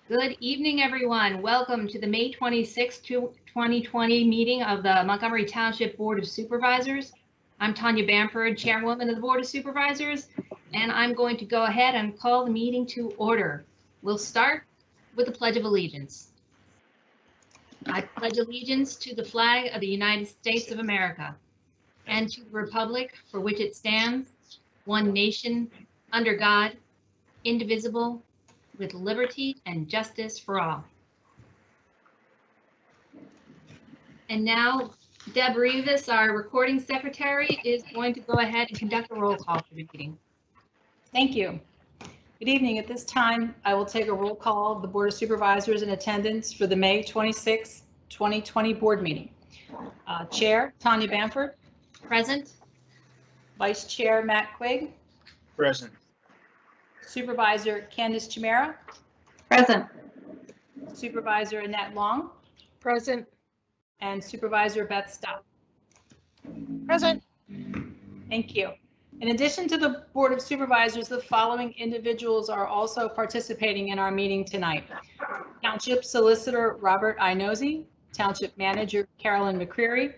Good evening, everyone. Welcome to the May 26, 2020 meeting of the Montgomery Township Board of Supervisors. I'm Tanya Bamford, Chairwoman of the Board of Supervisors, and I'm going to go ahead and call the meeting to order. We'll start with the Pledge of Allegiance. I pledge allegiance to the flag of the United States of America and to the republic for which it stands, one nation, under God, indivisible, with liberty and justice for all. And now Deb Rivas, our recording secretary, is going to go ahead and conduct a roll call for the meeting. Thank you. Good evening. At this time, I will take a roll call of the Board of Supervisors in attendance for the May 26, 2020 board meeting. Chair Tanya Bamford. Present. Vice Chair Matt Quigg. Present. Supervisor Candice Chimera. Present. Supervisor Annette Long. Present. And Supervisor Beth Stock. Present. Thank you. In addition to the Board of Supervisors, the following individuals are also participating in our meeting tonight. Township Solicitor Robert Inosi, Township Manager Carolyn McCreary,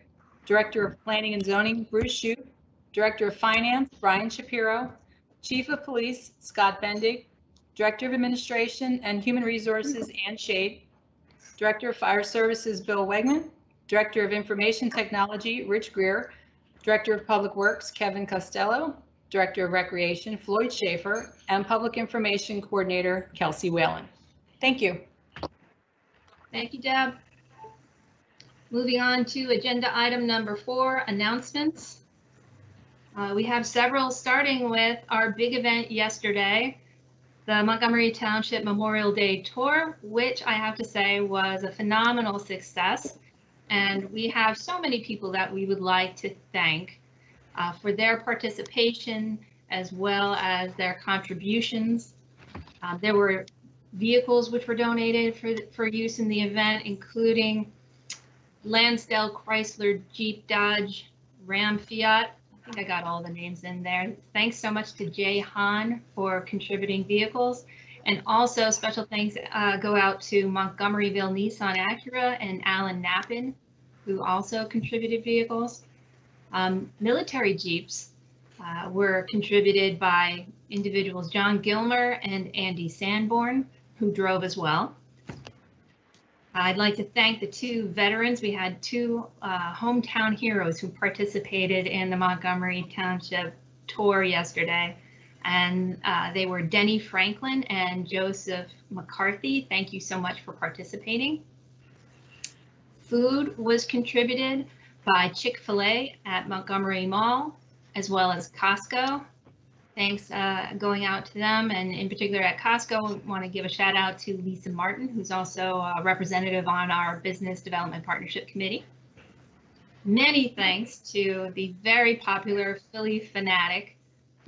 Director of Planning and Zoning Bruce Shute, Director of Finance Brian Shapiro, Chief of Police Scott Bendig, Director of Administration and Human Resources Ann Shade, Director of Fire Services Bill Wegman, Director of Information Technology Rich Greer, Director of Public Works Kevin Costello, Director of Recreation Floyd Schaefer, and Public Information Coordinator Kelsey Whalen. Thank you. Thank you, Deb. Moving on to agenda item number 4, announcements. We have several, starting with our big event yesterday, the Montgomery Township Memorial Day Tour, which I have to say was a phenomenal success. And we have so many people that we would like to thank for their participation as well as their contributions. There were vehicles which were donated for use in the event, including Lansdale, Chrysler, Jeep, Dodge, Ram, Fiat. I think I got all the names in there. Thanks so much to Jay Hahn for contributing vehicles. And also special thanks go out to Montgomeryville Nissan Acura and Alan Knappen, who also contributed vehicles. Military Jeeps were contributed by individuals John Gilmour and Andy Sanborn, who drove as well. I'd like to thank the 2 veterans. We had 2 hometown heroes who participated in the Montgomery Township tour yesterday. And they were Denny Franklin and Joseph McCarthy. Thank you so much for participating. Food was contributed by Chick-fil-A at Montgomery Mall, as well as Costco. Thanks going out to them, and in particular at Costco, I want to give a shout out to Lisa Martin, who's also a representative on our Business Development Partnership Committee. Many thanks to the very popular Philly Fanatic,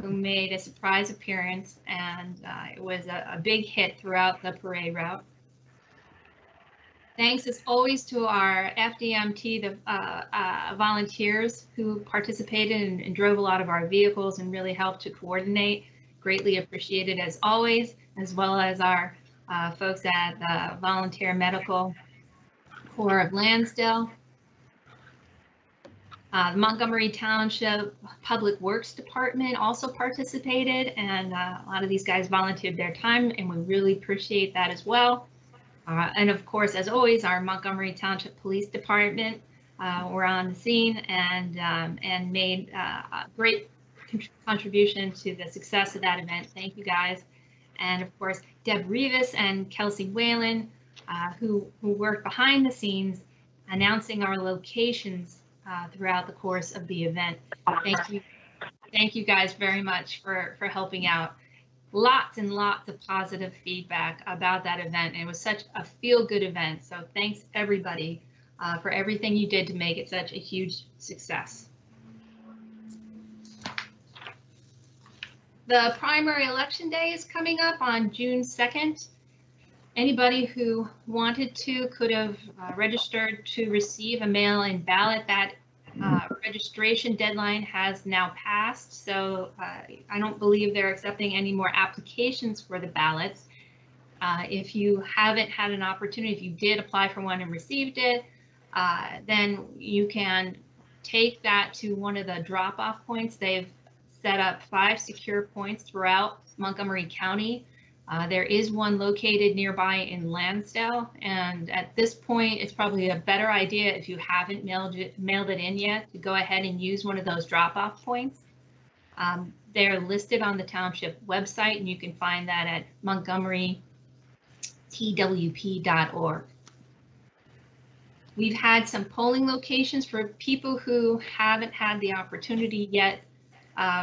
who made a surprise appearance, and it was a big hit throughout the parade route. Thanks as always to our FDMT, the volunteers who participated and drove a lot of our vehicles and really helped to coordinate. Greatly appreciated as always, as well as our folks at the Volunteer Medical Corps of Lansdale. The Montgomery Township Public Works Department also participated, and a lot of these guys volunteered their time, and we really appreciate that as well. And of course, as always, our Montgomery Township Police Department were on the scene and made a great contribution to the success of that event. Thank you guys. And of course, Deb Rivas and Kelsey Whalen, who worked behind the scenes announcing our locations throughout the course of the event. Thank you guys very much for helping out. Lots and lots of positive feedback about that event. It was such a feel-good event. So thanks everybody for everything you did to make it such a huge success. The primary election day is coming up on June 2nd. Anybody who wanted to could have registered to receive a mail-in ballot. That registration deadline has now passed, so I don't believe they're accepting any more applications for the ballots. If you haven't had an opportunity, if you did apply for one and received it, then you can take that to one of the drop-off points. They've set up 5 secure points throughout Montgomery County. There is one located nearby in Lansdale, and at this point, it's probably a better idea if you haven't mailed it in yet to go ahead and use one of those drop-off points. They're listed on the township website, and you can find that at montgomerytwp.org. We've had some polling locations for people who haven't had the opportunity yet.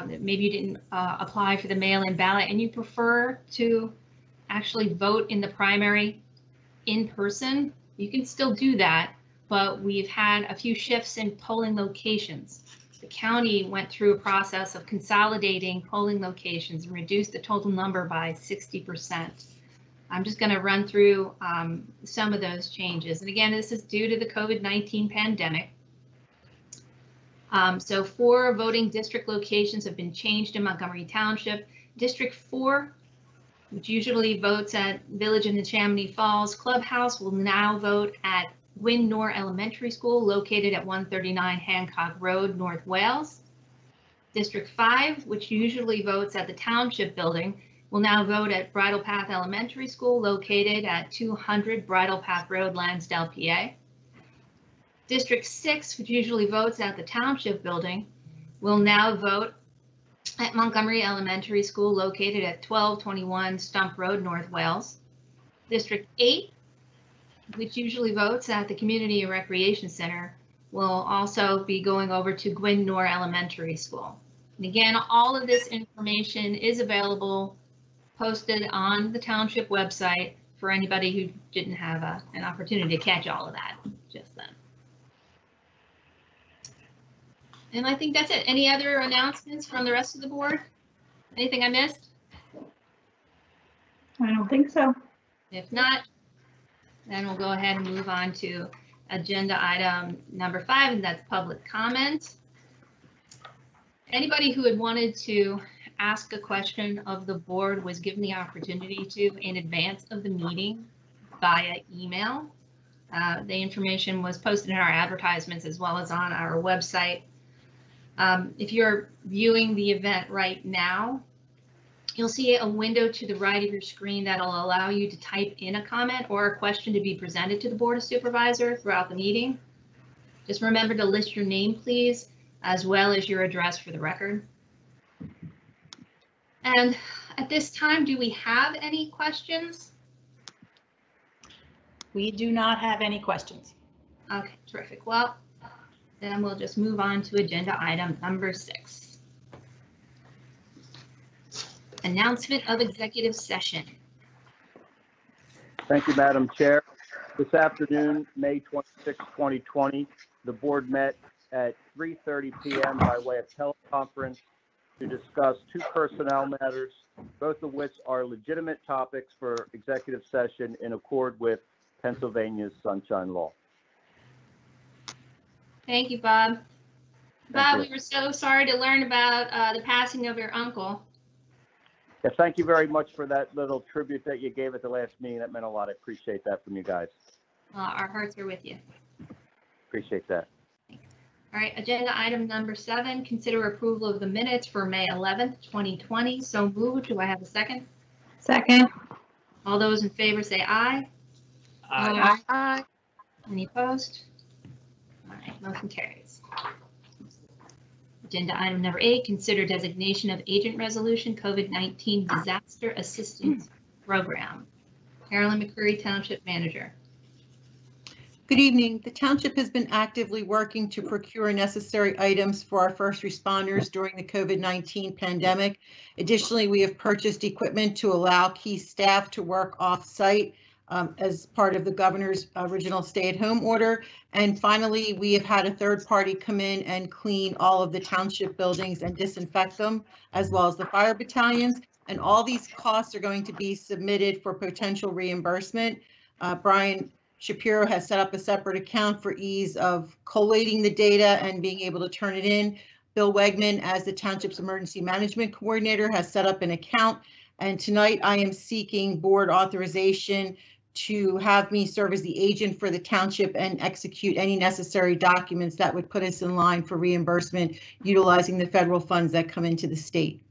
Maybe you didn't apply for the mail-in ballot and you prefer to actually vote in the primary in person. You can still do that, but we've had a few shifts in polling locations. The county went through a process of consolidating polling locations and reduced the total number by 60%. I'm just going to run through some of those changes. And again, this is due to the COVID-19 pandemic. So 4 voting district locations have been changed in Montgomery Township. District 4, which usually votes at Village in the Chamonix Falls Clubhouse, will now vote at Gilmour Elementary School, located at 139 Hancock Road, North Wales. District 5, which usually votes at the Township Building, will now vote at Bridle Path Elementary School, located at 200 Bridle Path Road, Lansdale, PA. District 6, which usually votes at the Township Building, will now vote at Montgomery Elementary School, located at 1221 Stump Road, North Wales. District 8, which usually votes at the Community and Recreation Center, will also be going over to Gilmour Elementary School. And again, all of this information is available, posted on the Township website for anybody who didn't have an opportunity to catch all of that just then. And I think that's it. Any other announcements from the rest of the board? Anything I missed? I don't think so. If not, then we'll go ahead and move on to agenda item number 5, and that's public comment. Anybody who had wanted to ask a question of the board was given the opportunity to in advance of the meeting via email. The information was posted in our advertisements as well as on our website. If you're viewing the event right now, you'll see a window to the right of your screen that'll allow you to type in a comment or a question to be presented to the Board of Supervisors throughout the meeting. Just remember to list your name, please, as well as your address for the record. And at this time, do we have any questions? We do not have any questions. Okay, terrific. Well, then we'll just move on to agenda item number 6. Announcement of executive session. Thank you, Madam Chair. This afternoon, May 26, 2020, the board met at 3:30 p.m. by way of teleconference to discuss 2 personnel matters, both of which are legitimate topics for executive session in accord with Pennsylvania's Sunshine Law. Thank you, Bob. Bob, you. we were so sorry to learn about the passing of your uncle. Yeah, thank you very much for that little tribute that you gave at the last meeting. That meant a lot. I appreciate that from you guys. Our hearts are with you. Appreciate that. All right, agenda item number 7, consider approval of the minutes for May 11th, 2020. So moved. Do I have a second? Second. All those in favor say aye. Aye. Aye. Any opposed? All right, motion carries. Agenda item number 8, consider designation of agent resolution COVID-19 disaster assistance program. Carolyn McCreary, Township Manager. Good evening. The township has been actively working to procure necessary items for our first responders during the COVID-19 pandemic. Additionally, we have purchased equipment to allow key staff to work off-site as part of the governor's original stay-at-home order. And finally, we have had a third party come in and clean all of the township buildings and disinfect them, as well as the fire battalions. And all these costs are going to be submitted for potential reimbursement. Brian Shapiro has set up a separate account for ease of collating the data and being able to turn it in. Bill Wegman, as the township's emergency management coordinator, has set up an account, And tonight I am seeking board authorization to have me serve as the agent for the township and execute any necessary documents that would put us in line for reimbursement utilizing the federal funds that come into the state.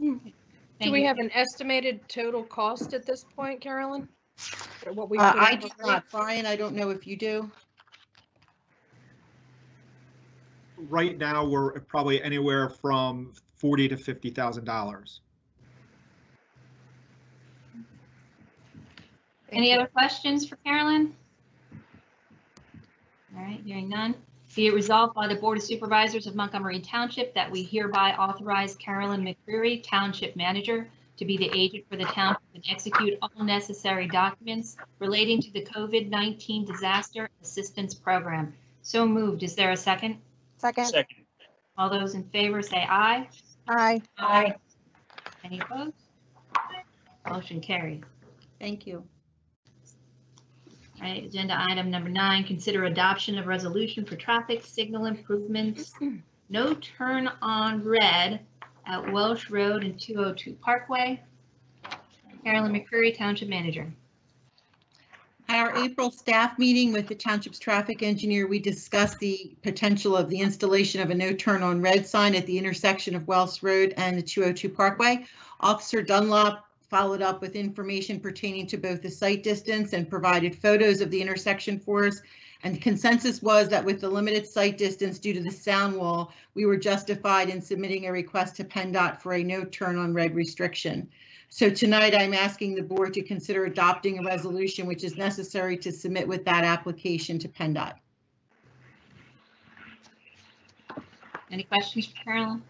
Do we have an estimated total cost at this point, Carolyn? Or what we put I in do already? not. Brian, I don't know if you do. Right now, we're probably anywhere from $40,000 to $50,000. Any other questions for Carolyn? All right, hearing none. Be it resolved by the Board of Supervisors of Montgomery Township that we hereby authorize Carolyn McCreary, Township Manager, to be the agent for the township and execute all necessary documents relating to the COVID-19 Disaster Assistance Program. So moved. Is there a second? Second. Second. All those in favor say aye. Aye. Aye. Any opposed? Motion carried. Thank you. All right, agenda item number 9, consider adoption of resolution for traffic signal improvements. No turn on red at Welsh Road and 202 Parkway. Carolyn McCreary, Township Manager. At our April staff meeting with the township's traffic engineer, we discussed the potential of the installation of a no turn on red sign at the intersection of Welsh Road and the 202 Parkway. Officer Dunlop followed up with information pertaining to both the site distance and provided photos of the intersection for us. And the consensus was that with the limited site distance due to the sound wall, we were justified in submitting a request to PennDOT for a no turn on red restriction. So tonight I'm asking the board to consider adopting a resolution which is necessary to submit with that application to PennDOT. Any questions for Carolyn?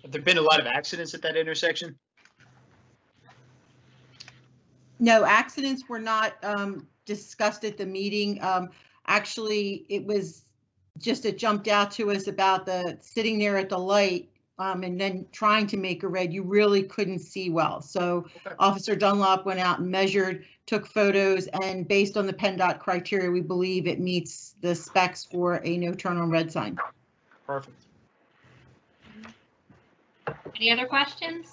Have there been a lot of accidents at that intersection? No, accidents were not discussed at the meeting. Actually, it was just it jumped out to us about the sitting there at the light and then trying to make a red. You really couldn't see well. So Okay. Officer Dunlop went out and measured, took photos, and based on the PennDOT criteria, we believe it meets the specs for a no turn on red sign. Perfect. Any other questions?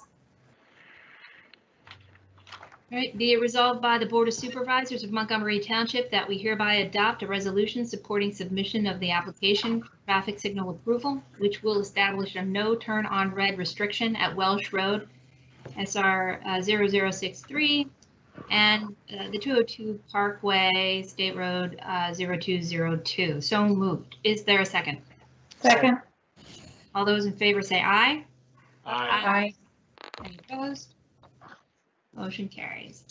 All right, be it resolved by the Board of Supervisors of Montgomery Township that we hereby adopt a resolution supporting submission of the application for traffic signal approval, which will establish a no turn on red restriction at Welsh Road, SR 0063, and the 202 Parkway, State Road 0202. So moved. Is there a second? Second. All those in favor say aye. Aye. Any opposed? Motion carries.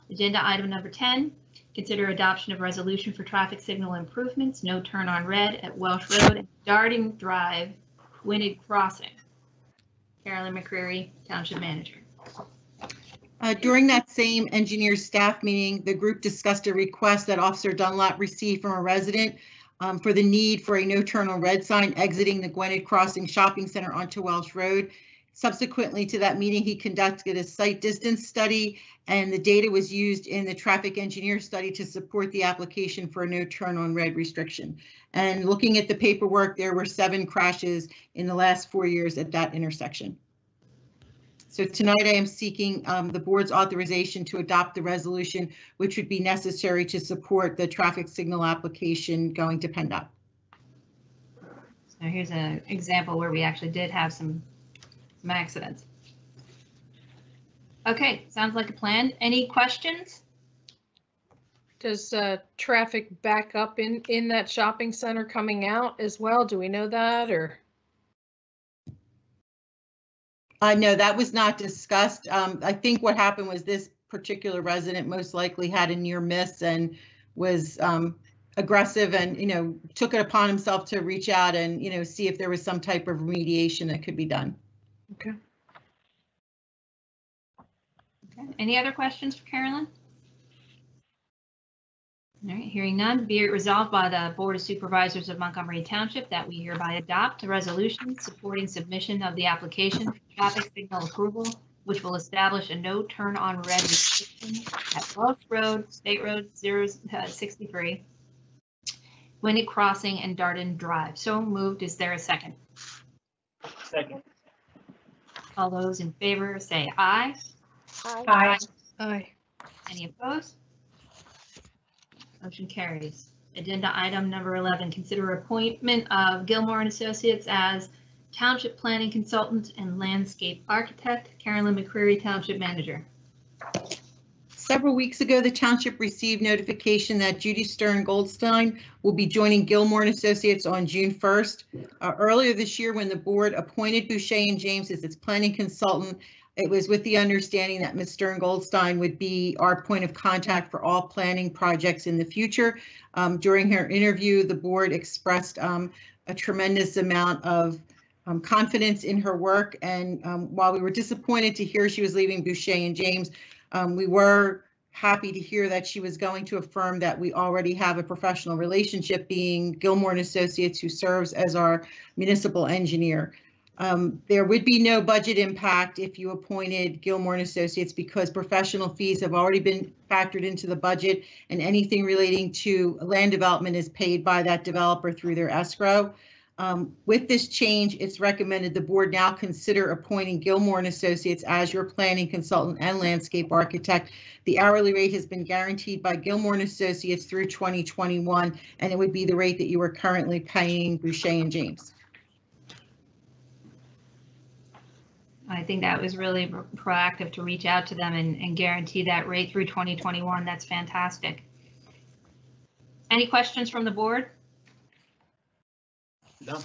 Agenda item number 10, consider adoption of resolution for traffic signal improvements, no turn on red at Welsh Road and Darting Drive, Winnig Crossing. Carolyn McCreary, Township Manager. During that same engineer staff meeting, the group discussed a request that Officer Dunlop received from a resident for the need for a no turn on red sign exiting the Gwynedd Crossing Shopping Center onto Welsh Road. Subsequently to that meeting, he conducted a site distance study, and the data was used in the traffic engineer study to support the application for a no turn on red restriction. And looking at the paperwork, there were 7 crashes in the last 4 years at that intersection. So tonight I am seeking the board's authorization to adopt the resolution, which would be necessary to support the traffic signal application going to PennDOT. So here's an example where we actually did have some accidents. Okay, sounds like a plan. Any questions? Does traffic back up in that shopping center coming out as well? Do we know that, or? No, that was not discussed. I think what happened was this particular resident most likely had a near miss and was aggressive and, took it upon himself to reach out and, see if there was some type of remediation that could be done. Okay. Okay. Any other questions for Carolyn? All right, hearing none, be it resolved by the Board of Supervisors of Montgomery Township that we hereby adopt a resolution supporting submission of the application for traffic signal approval, which will establish a no turn on red restriction at Welsh Road, State Road 063, Winnig Crossing and Darden Drive. So moved. Is there a second? Second. All those in favor say aye. Aye. Aye. Any opposed? Motion carries. Agenda item number 11, consider appointment of Gilmour Associates as Township Planning Consultant and Landscape Architect, Carolyn McCreary, Township Manager. Several weeks ago, the township received notification that Judy Stern Goldstein will be joining Gilmour Associates on June 1st. Earlier this year, when the board appointed Boucher and James as its planning consultant, it was with the understanding that Ms. Stern Goldstein would be our point of contact for all planning projects in the future. During her interview, the board expressed a tremendous amount of confidence in her work. And while we were disappointed to hear she was leaving Boucher and James, we were happy to hear that she was going to affirm that we already have a professional relationship, being Gilmour Associates, who serves as our municipal engineer. There would be no budget impact if you appointed Gilmour Associates, because professional fees have already been factored into the budget, and anything relating to land development is paid by that developer through their escrow. With this change, it's recommended the board now consider appointing Gilmour Associates as your planning consultant and landscape architect. The hourly rate has been guaranteed by Gilmour Associates through 2021, and it would be the rate that you are currently paying Boucher and James. I think that was really proactive to reach out to them and guarantee that rate through 2021. That's fantastic. Any questions from the board? No.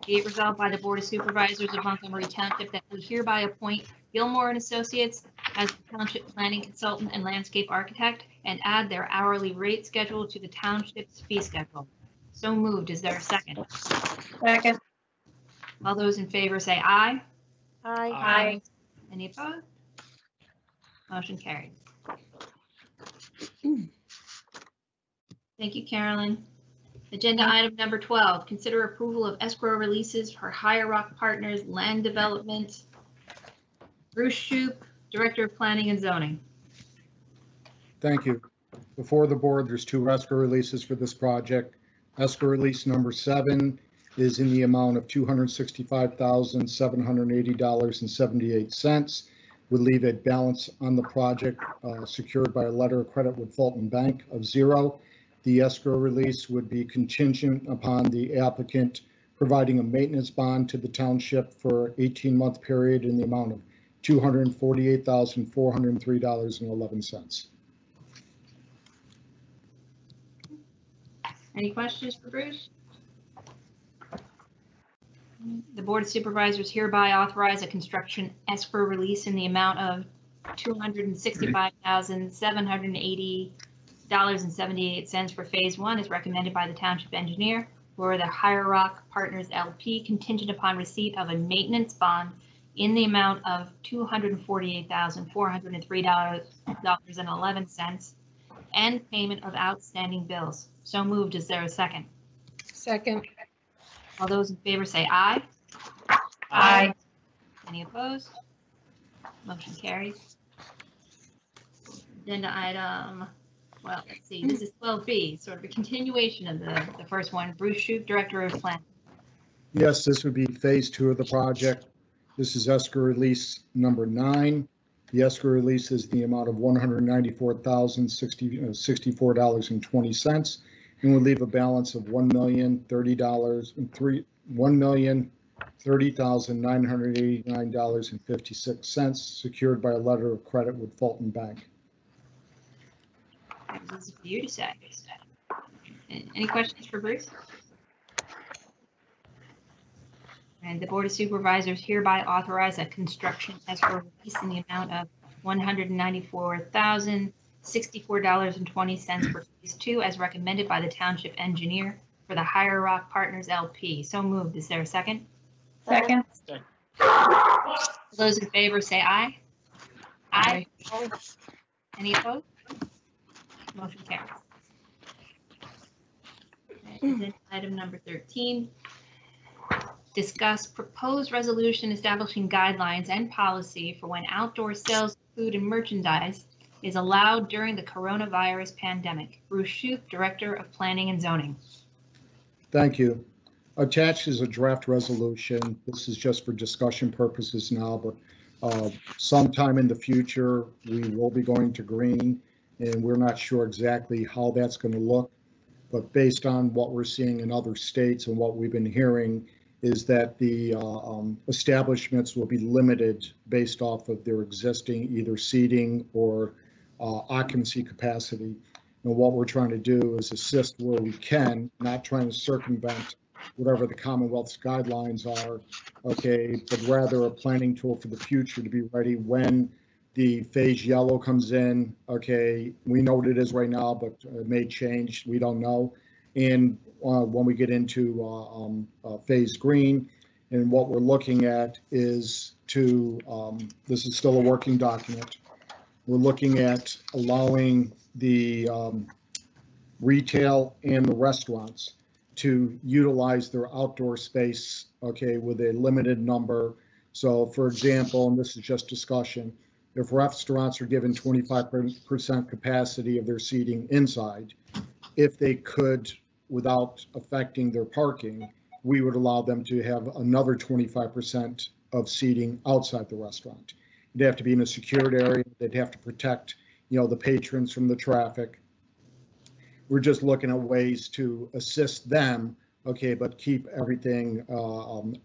Be it resolved by the Board of Supervisors of Montgomery Township that we hereby appoint Gilmour Associates as the Township Planning Consultant and Landscape Architect and add their hourly rate schedule to the Township's fee schedule. So moved. Is there a second? Second. All those in favor say aye. Aye. Any opposed? Motion carried. Thank you, Carolyn. Agenda item number 12, consider approval of escrow releases for Higher Rock Partners Land Development. Bruce Shoup, Director of Planning and Zoning. Thank you. Before the board, there's two escrow releases for this project. Escrow release number 7 is in the amount of $265,780.78. Would leave a balance on the project secured by a letter of credit with Fulton Bank of 0. The escrow release would be contingent upon the applicant providing a maintenance bond to the township for an 18-month period in the amount of $248,403.11. Any questions for Bruce? The Board of Supervisors hereby authorize a construction escrow release in the amount of $265,780.78 for Phase 1 as recommended by the Township Engineer for the Higher Rock Partners LP, contingent upon receipt of a maintenance bond in the amount of $248,403.11 and payment of outstanding bills. So moved. Is there a second? Second. All those in favor say aye. Aye. Any opposed? Motion carries. Agenda item, well, let's see, this is 12B, sort of a continuation of the first one. Bruce Shoup, Director of Planning. Yes, this would be phase 2 of the project. This is escrow release number 9. The escrow release is the amount of $194,064.20 and would leave a balance of $1,030,989.56 secured by a letter of credit with Fulton Bank. This is for you to say. Any questions for Bruce? And the Board of Supervisors hereby authorize a construction escrow release in the amount of $194,064.20 for Phase 2 as recommended by the Township Engineer for the Higher Rock Partners LP. So moved. Is there a second? Second. Those in favor say aye. Aye. Any opposed? Motion carries. And then item number 13. Discuss proposed resolution establishing guidelines and policy for when outdoor sales of food and merchandise is allowed during the coronavirus pandemic. Bruce Shoup, Director of Planning and Zoning. Thank you. Attached is a draft resolution. This is just for discussion purposes now, but sometime in the future, we will be going to green, and we're not sure exactly how that's going to look. But based on what we're seeing in other states and what we've been hearing is that the establishments will be limited based off of their existing either seating or occupancy capacity. And what we're trying to do is assist where we can, not trying to circumvent whatever the Commonwealth's guidelines are, okay, but rather a planning tool for the future to be ready when the phase yellow comes in. Okay, we know what it is right now, but it may change. We don't know. And when we get into phase green, and what we're looking at is this is still a working document. We're looking at allowing the retail and the restaurants to utilize their outdoor space, okay, with a limited number. So for example, and this is just discussion, if restaurants are given 25% capacity of their seating inside, if they could, without affecting their parking, we would allow them to have another 25% of seating outside the restaurant. It'd have to be in a secured area. They'd have to protect, the patrons from the traffic. We're just looking at ways to assist them, okay, but keep everything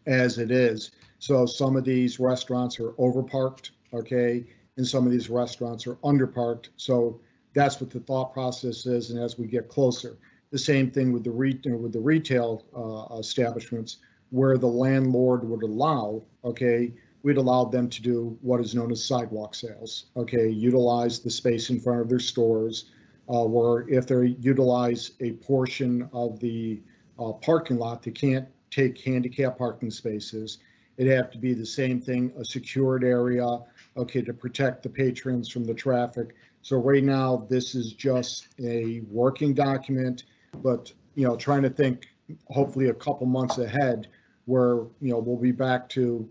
as it is. So some of these restaurants are overparked, okay, and some of these restaurants are underparked. So that's what the thought process is. And as we get closer, the same thing with the retail establishments where the landlord would allow, okay, we'd allow them to do what is known as sidewalk sales, okay, utilize the space in front of their stores, where if they utilize a portion of the parking lot, they can't take handicap parking spaces. It'd have to be the same thing, a secured area, okay, to protect the patrons from the traffic. So right now, this is just a working document, but, trying to think hopefully a couple months ahead where, we'll be back to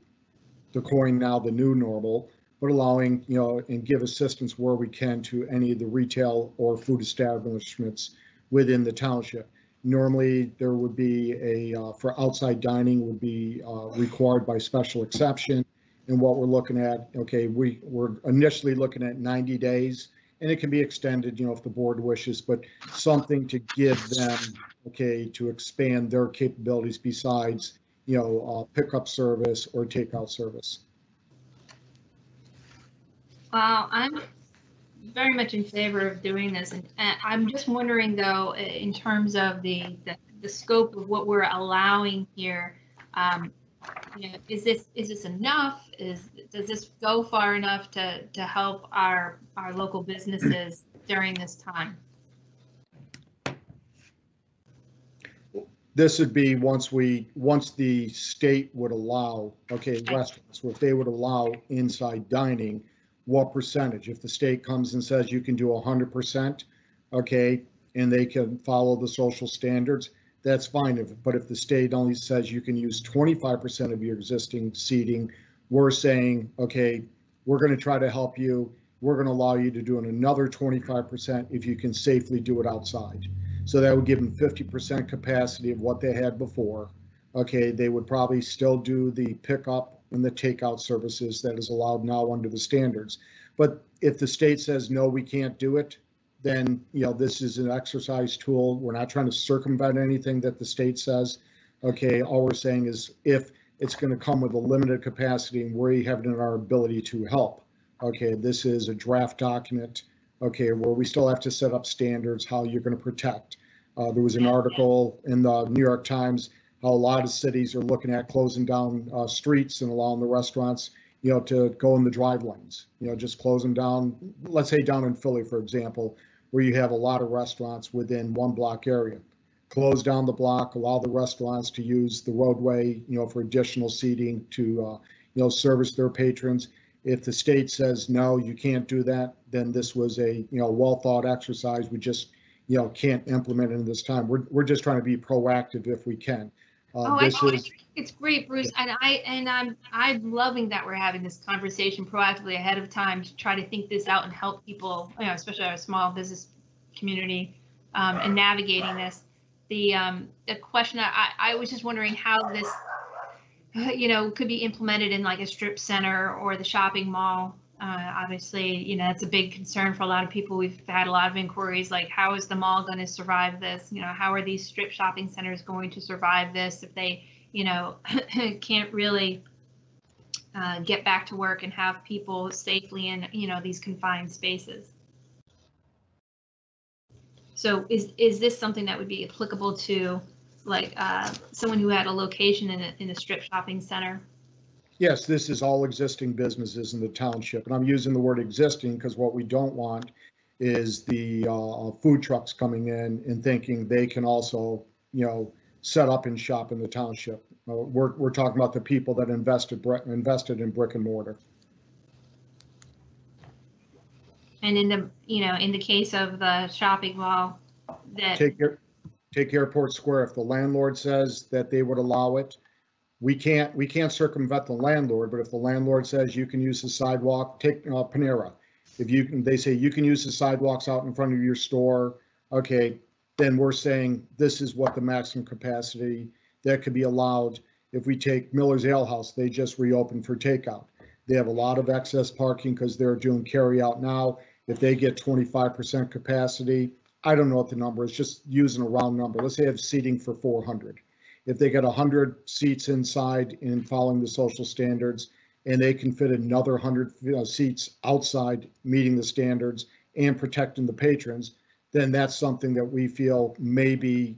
the coin now, the new normal, but allowing, and give assistance where we can to any of the retail or food establishments within the township. Normally, there would be for outside dining would be required by special exception. And what we're looking at, okay, we're initially looking at 90 days, and it can be extended, if the board wishes, but something to give them, okay, to expand their capabilities besides, pickup service or takeout service. I'm very much in favor of doing this, and I'm just wondering though, in terms of the scope of what we're allowing here, is this enough? Does this go far enough to help our local businesses during this time? This would be once the state would allow, okay, restaurants, if they would allow inside dining, what percentage? If the state comes and says you can do 100%, okay, and they can follow the social standards, that's fine. But if the state only says you can use 25% of your existing seating, we're saying, okay, we're going to try to help you. We're going to allow you to do another 25% if you can safely do it outside. So that would give them 50% capacity of what they had before. Okay, they would probably still do the pickup and the takeout services that is allowed now under the standards. But if the state says, no, we can't do it, then, this is an exercise tool. We're not trying to circumvent anything that the state says. Okay, all we're saying is if it's going to come with a limited capacity and we have it in our ability to help. Okay, this is a draft document, okay, where we still have to set up standards, how you're going to protect. There was an article in the New York Times how a lot of cities are looking at closing down streets and allowing the restaurants, to go in the drive lanes, just close them down. Let's say down in Philly, for example, where you have a lot of restaurants within one block area. Close down the block, allow the restaurants to use the roadway, for additional seating to, service their patrons. If the state says, no, you can't do that, then this was a, well thought exercise. We just, can't implement it in this time. We're just trying to be proactive if we can. I think it's great, Bruce, and I'm loving that we're having this conversation proactively ahead of time to try to think this out and help people, especially our small business community, in navigating this. the question I was just wondering how this, could be implemented in like a strip center or the shopping mall. Obviously, that's a big concern for a lot of people. We've had a lot of inquiries, like how is the mall going to survive this? How are these strip shopping centers going to survive this if they, can't really get back to work and have people safely in, these confined spaces? So is this something that would be applicable to like someone who had a location in a strip shopping center? Yes, this is all existing businesses in the township, and I'm using the word existing because what we don't want is the food trucks coming in and thinking they can also, set up and shop in the township. We're talking about the people that invested in brick and mortar. And in the case of the shopping mall, that take Airport Square. If the landlord says that they would allow it, we can't circumvent the landlord. But if the landlord says you can use the sidewalk, take Panera. They say you can use the sidewalks out in front of your store. Okay, then we're saying this is what the maximum capacity that could be allowed. If we take Miller's Ale House, they just reopened for takeout. They have a lot of excess parking because they're doing carry out now. If they get 25% capacity, I don't know what the number is, just using a round number. Let's say they have seating for 400. If they get 100 seats inside and following the social standards, and they can fit another 100 seats outside meeting the standards and protecting the patrons, then that's something that we feel maybe,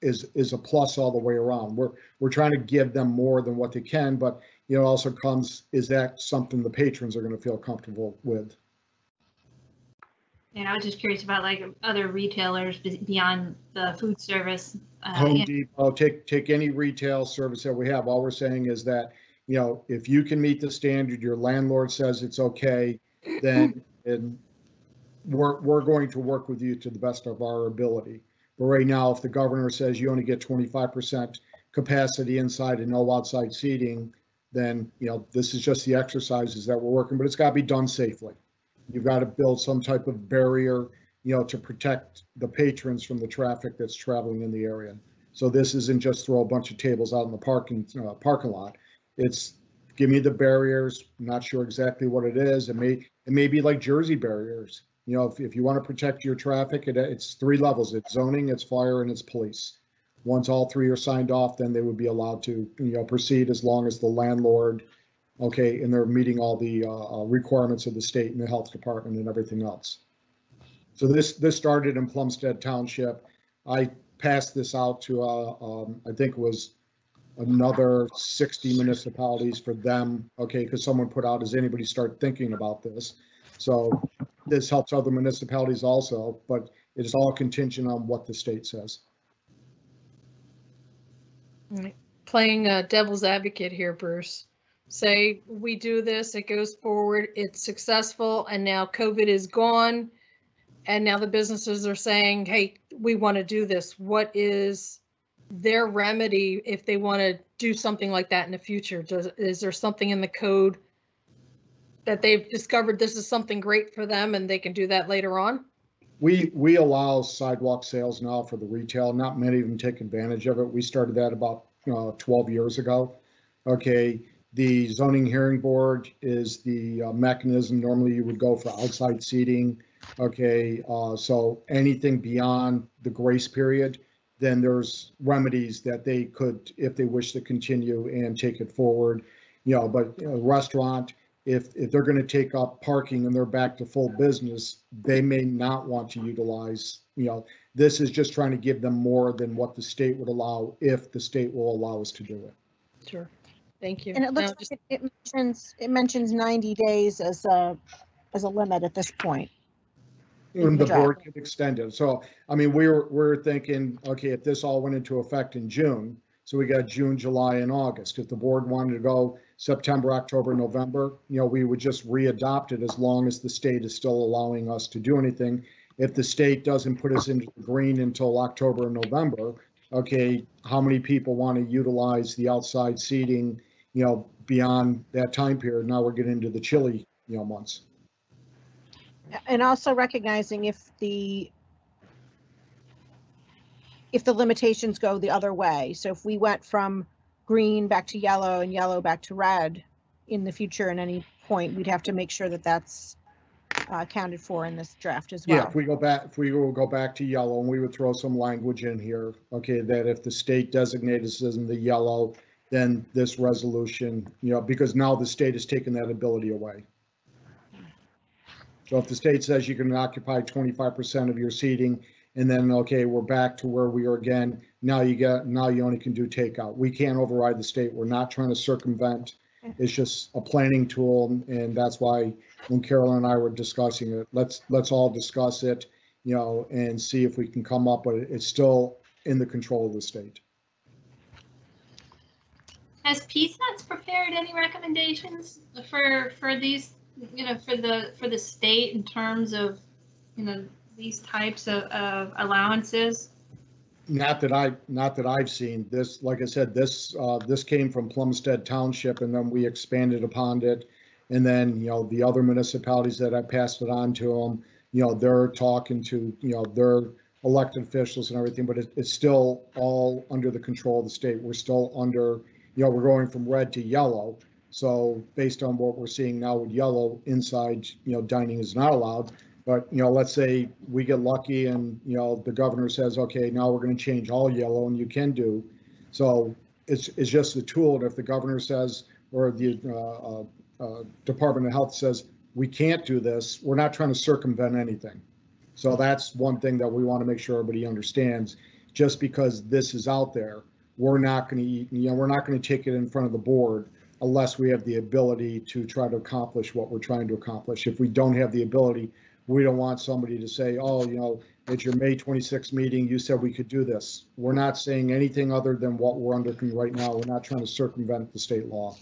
is a plus all the way around. We're trying to give them more than what they can, but it also comes, is that something the patrons are going to feel comfortable with? And I was just curious about like other retailers beyond the food service. Home Depot, take any retail service that we have. All we're saying is that, if you can meet the standard, your landlord says it's okay, then we're going to work with you to the best of our ability. But right now, if the governor says you only get 25% capacity inside and no outside seating, then, this is just the exercises that we're working, but it's got to be done safely. You've got to build some type of barrier, to protect the patrons from the traffic that's traveling in the area. So this isn't just throw a bunch of tables out in the parking lot. It's give me the barriers. I'm not sure exactly what it is. It may be like Jersey barriers. If you want to protect your traffic, it's 3 levels. It's zoning, it's fire, and it's police. Once all 3 are signed off, then they would be allowed to, proceed as long as the landlord, and they're meeting all the requirements of the state and the health department and everything else. So this started in Plumstead Township. I passed this out to, I think it was another 60 municipalities for them, because someone put out, does anybody start thinking about this? So this helps other municipalities also, but it is all contingent on what the state says. Playing devil's advocate here, Bruce. Say we do this, it goes forward, it's successful, and now COVID is gone, and now the businesses are saying, hey, we want to do this. What is their remedy if they want to do something like that in the future? Is there something in the code that they've discovered this is something great for them and they can do that later on? We allow sidewalk sales now for the retail. Not many of them take advantage of it. We started that about 12 years ago. The zoning hearing board is the mechanism. Normally you would go for outside seating. So anything beyond the grace period, then there's remedies that they could, if they wish to continue and take it forward. But a restaurant, if they're going to take up parking and they're back to full business, they may not want to utilize, this is just trying to give them more than what the state would allow if the state will allow us to do it. Sure. Thank you. And it looks like it mentions 90 days as a limit at this point. And the board can extend it. So, we're thinking, if this all went into effect in June, so we got June, July, and August. If the board wanted to go September, October, November, we would just readopt it as long as the state is still allowing us to do anything. If the state doesn't put us into the green until October and November, how many people want to utilize the outside seating, beyond that time period? Now we're getting into the chilly, months. And also recognizing if the if the limitations go the other way. So if we went from green back to yellow and yellow back to red in the future at any point, we'd have to make sure that that's accounted for in this draft as well. Yeah, if we will go back to yellow, and we would throw some language in here, okay, that if the state designates as in the yellow, then this resolution, because now the state has taken that ability away. So if the state says you can occupy 25% of your seating, and then, okay, we're back to where we are again, now you only can do takeout. We can't override the state. We're not trying to circumvent. It's just a planning tool, and that's why when Carolyn and I were discussing it, let's all discuss it, and see if we can come up with it. It's still in the control of the state. Has PSATs prepared any recommendations for these, for the state in terms of, these types of allowances? Not that I've seen this. Like I said, this came from Plumstead Township, and then we expanded upon it. And then, the other municipalities that I passed it on to them, they're talking to, their elected officials and everything, but it's still all under the control of the state. We're still under, we're going from red to yellow. So based on what we're seeing now with yellow, inside, dining is not allowed. But, let's say we get lucky and, the governor says, okay, now we're going to change all yellow and you can do. So it's just the tool. And if the governor says, or the Department of Health says, we can't do this, we're not trying to circumvent anything. So that's one thing that we want to make sure everybody understands. Just because this is out there, we're not going to, we're not going to take it in front of the board unless we have the ability to try to accomplish what we're trying to accomplish. If we don't have the ability, we don't want somebody to say, oh, at your May 26th meeting, you said we could do this. We're not saying anything other than what we're under right now. We're not trying to circumvent the state law.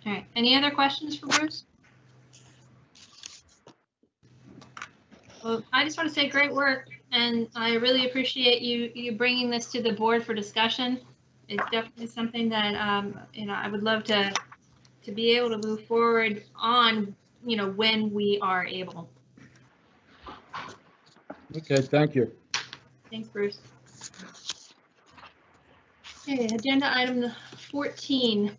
All right, any other questions for Bruce? Well, I just want to say great work, and I really appreciate you bringing this to the board for discussion. It's definitely something that I would love to be able to move forward on, when we are able. Okay, thank you. Thanks, Bruce. Okay, agenda item 14.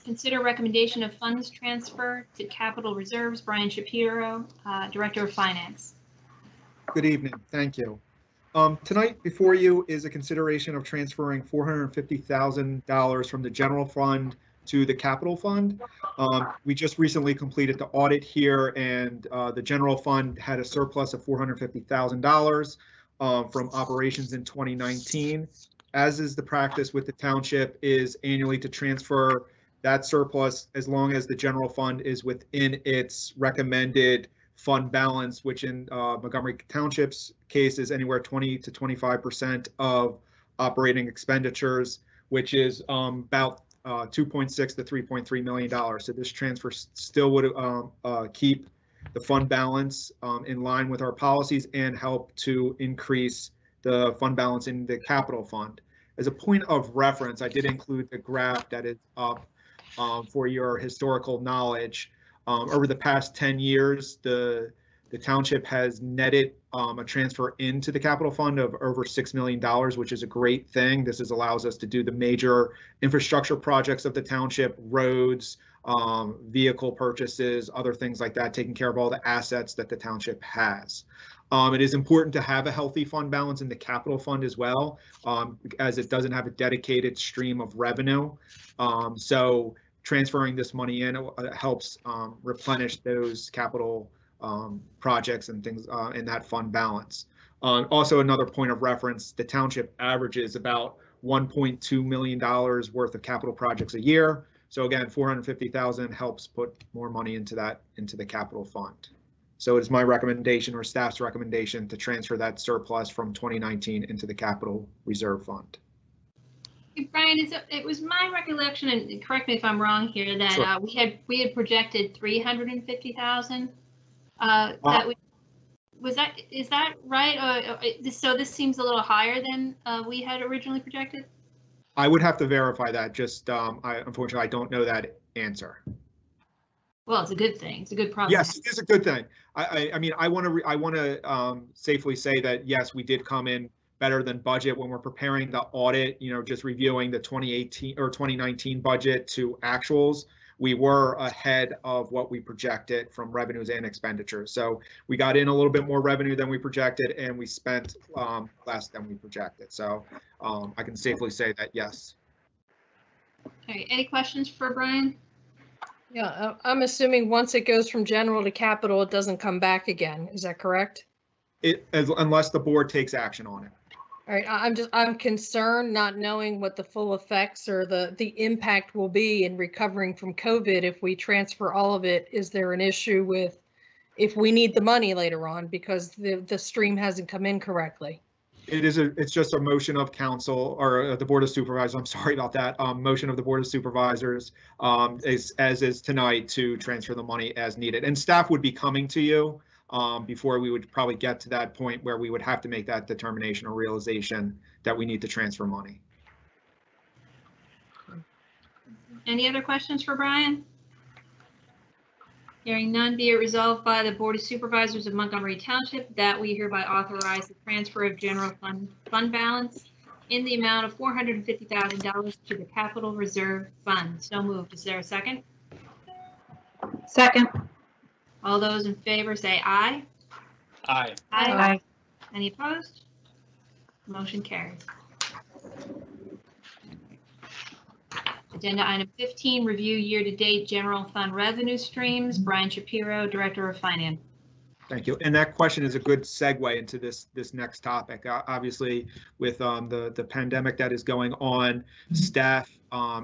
Consider recommendation of funds transfer to capital reserves. Brian Shapiro, Director of Finance. Good evening. Thank you. Tonight before you is a consideration of transferring $450,000 from the general fund to the capital fund. We just recently completed the audit here, and the general fund had a surplus of $450,000 from operations in 2019. As is the practice with the township, is annually to transfer that surplus as long as the general fund is within its recommended fund balance, which in Montgomery Township's case is anywhere 20 to 25% of operating expenditures, which is about $2.6 to $3.3 million. So this transfer still would keep the fund balance in line with our policies and help to increase the fund balance in the capital fund. As a point of reference, I did include the graph that is up for your historical knowledge. Over the past 10 years, the township has netted a transfer into the capital fund of over $6 million, which is a great thing. This allows us to do the major infrastructure projects of the township, roads, vehicle purchases, other things like that, taking care of all the assets that the township has. It is important to have a healthy fund balance in the capital fund as well, as it doesn't have a dedicated stream of revenue. So transferring this money in helps replenish those capital projects and things in that fund balance. Also, another point of reference, the township averages about $1.2 million worth of capital projects a year. So again, $450,000 helps put more money into the capital fund. So it is my recommendation, or staff's recommendation, to transfer that surplus from 2019 into the capital reserve fund. Brian, it was my recollection, and correct me if I'm wrong here, that Sure. we had projected 350,000. Is that right? So this seems a little higher than we had originally projected? I would have to verify that. Just unfortunately, I don't know that answer. Well, it's a good thing. It's a good problem. Yes, it's a good thing. I mean, I want to safely say that, yes, we did come in better than budget when we're preparing the audit, you know, just reviewing the 2018 or 2019 budget to actuals. We were ahead of what we projected from revenues and expenditures. So we got in a little bit more revenue than we projected, and we spent less than we projected. So I can safely say that, yes. Okay, any questions for Brian? Yeah, I'm assuming once it goes from general to capital, it doesn't come back again. Is that correct? Unless the board takes action on it. All right, I'm concerned not knowing what the full effects or the impact will be in recovering from COVID if we transfer all of it. Is there an issue with if we need the money later on because the stream hasn't come in correctly? It's just a motion of council or the Board of Supervisors. I'm sorry about that. Motion of the Board of Supervisors as is tonight to transfer the money as needed. And staff would be coming to you before we would probably get to that point where we would have to make that determination or realization that we need to transfer money. Any other questions for Brian? Hearing none, be it resolved by the Board of Supervisors of Montgomery Township that we hereby authorize the transfer of general fund balance in the amount of $450,000 to the Capital Reserve Fund. So moved. Is there a second? Second. All those in favor say aye. Aye. Aye. Any opposed? Motion carries. Agenda item 15, review year-to-date general fund revenue streams. Brian Shapiro, Director of Finance. Thank you. And that question is a good segue into this next topic. Obviously, with the pandemic that is going on, staff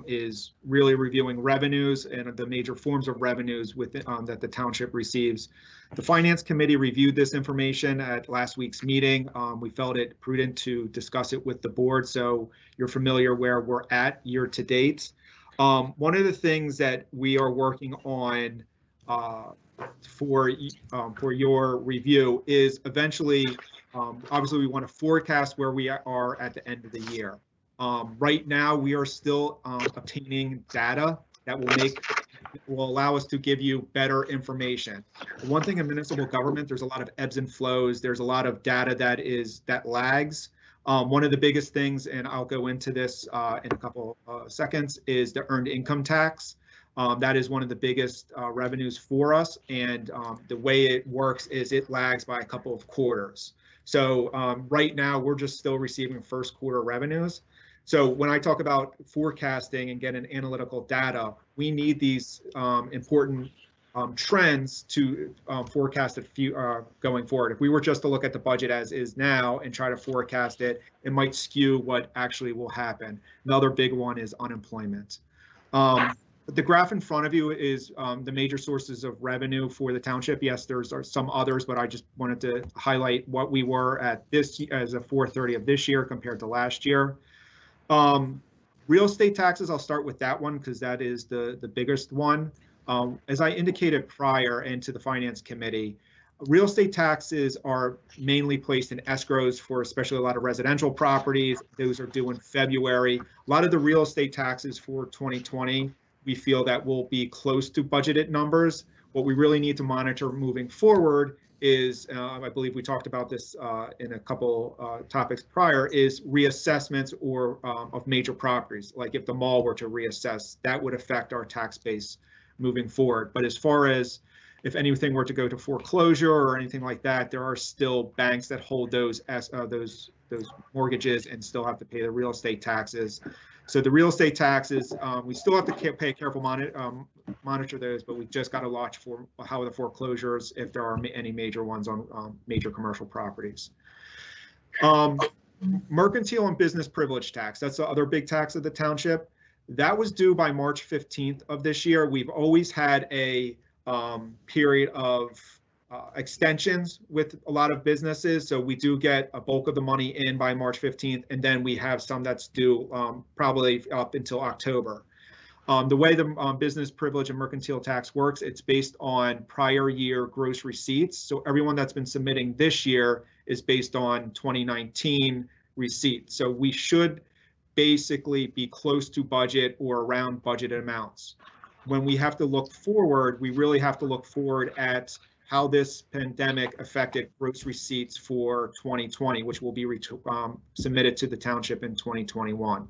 is really reviewing revenues and the major forms of revenues that the township receives. The Finance Committee reviewed this information at last week's meeting. We felt it prudent to discuss it with the board, so you're familiar where we're at year to date. One of the things that we are working on for your review is eventually, obviously we want to forecast where we are at the end of the year. Right now we are still obtaining data that will allow us to give you better information. One thing in municipal government, there's a lot of ebbs and flows. There's a lot of data that lags. One of the biggest things, and I'll go into this in a couple seconds, is the earned income tax. That is one of the biggest revenues for us, and the way it works is it lags by a couple of quarters. So right now we're just still receiving first quarter revenues. So when I talk about forecasting and getting analytical data, we need these important trends to forecast it going forward. If we were just to look at the budget as is now and try to forecast it, it might skew what actually will happen. Another big one is unemployment. The graph in front of you is the major sources of revenue for the township. Yes, there's some others, but I just wanted to highlight what we were at this as of 4/30 of this year compared to last year. Real estate taxes, I'll start with that one because that is the biggest one. As I indicated prior and to the Finance Committee, real estate taxes are mainly placed in escrows for especially a lot of residential properties. Those are due in February. A lot of the real estate taxes for 2020, we feel that will be close to budgeted numbers. What we really need to monitor moving forward is, I believe we talked about this in a couple topics prior, is reassessments or of major properties. Like if the mall were to reassess, that would affect our tax base moving forward. But as far as if anything were to go to foreclosure or anything like that, there are still banks that hold those mortgages and still have to pay the real estate taxes. So the real estate taxes, we still have to pay careful monitor those, but we just got to watch for how the foreclosures, if there are any major ones on major commercial properties. Mercantile and business privilege tax, that's the other big tax of the township. That was due by March 15th of this year. We've always had a period of extensions with a lot of businesses. So we do get a bulk of the money in by March 15th, and then we have some that's due probably up until October. The way the business privilege and mercantile tax works, it's based on prior year gross receipts. So everyone that's been submitting this year is based on 2019 receipts. So we should basically be close to budget or around budgeted amounts. when we have to look forward, we really have to look forward at how this pandemic affected gross receipts for 2020, which will be submitted to the township in 2021.